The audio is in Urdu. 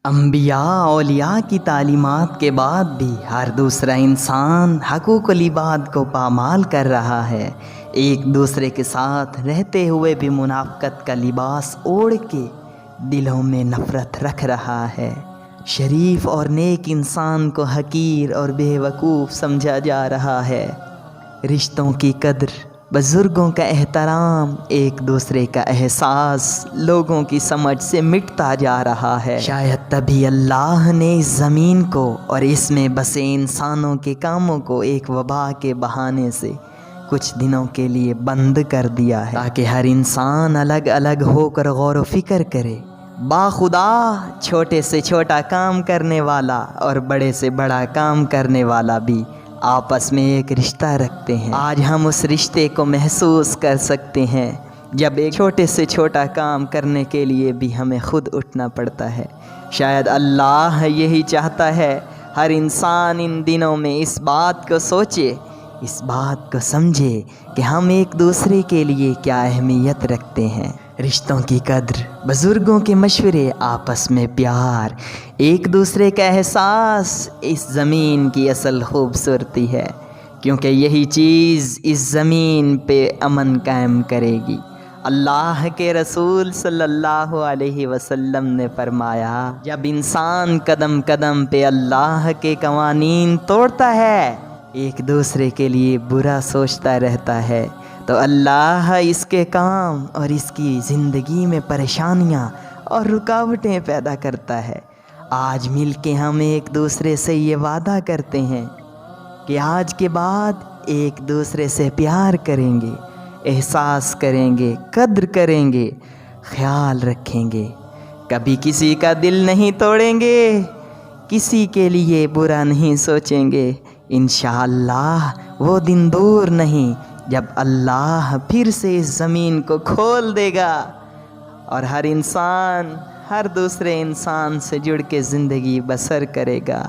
انبیاء اولیاء کی تعلیمات کے بعد بھی ہر دوسرا انسان حقوق العباد کو پامال کر رہا ہے، ایک دوسرے کے ساتھ رہتے ہوئے بھی منافقت کا لباس اوڑھ کے دلوں میں نفرت رکھ رہا ہے۔ شریف اور نیک انسان کو حقیر اور بے وقوف سمجھا جا رہا ہے۔ رشتوں کی قدر، بزرگوں کا احترام، ایک دوسرے کا احساس لوگوں کی سمجھ سے مٹتا جا رہا ہے۔ شاید تبھی اللہ نے اس زمین کو اور اس میں بسے انسانوں کے کاموں کو ایک وبا کے بہانے سے کچھ دنوں کے لیے بند کر دیا ہے، تاکہ ہر انسان الگ الگ ہو کر غور و فکر کرے۔ باخدا چھوٹے سے چھوٹا کام کرنے والا اور بڑے سے بڑا کام کرنے والا بھی آپس میں ایک رشتہ رکھتے ہیں۔ آج ہم اس رشتے کو محسوس کر سکتے ہیں جب ایک چھوٹے سے چھوٹا کام کرنے کے لیے بھی ہمیں خود اٹھنا پڑتا ہے۔ شاید اللہ یہی چاہتا ہے ہر انسان ان دنوں میں اس بات کو سوچے، اس بات کو سمجھے کہ ہم ایک دوسرے کے لیے کیا اہمیت رکھتے ہیں۔ رشتوں کی قدر، بزرگوں کے مشورے، آپس میں پیار، ایک دوسرے کا احساس اس زمین کی اصل خوبصورتی ہے، کیونکہ یہی چیز اس زمین پہ امن قائم کرے گی۔ اللہ کے رسول صلی اللہ علیہ وسلم نے فرمایا، جب انسان قدم قدم پہ اللہ کے قوانین توڑتا ہے، ایک دوسرے کے لیے برا سوچتا رہتا ہے، تو اللہ اس کے کام اور اس کی زندگی میں پریشانیاں اور رکاوٹیں پیدا کرتا ہے۔ آج مل کے ہم ایک دوسرے سے یہ وعدہ کرتے ہیں کہ آج کے بعد ایک دوسرے سے پیار کریں گے، احساس کریں گے، قدر کریں گے، خیال رکھیں گے، کبھی کسی کا دل نہیں توڑیں گے، کسی کے لیے برا نہیں سوچیں گے۔ انشاءاللہ وہ دن دور نہیں جب اللہ پھر سے اس زمین کو کھول دے گا اور ہر انسان ہر دوسرے انسان سے جڑ کے زندگی بسر کرے گا۔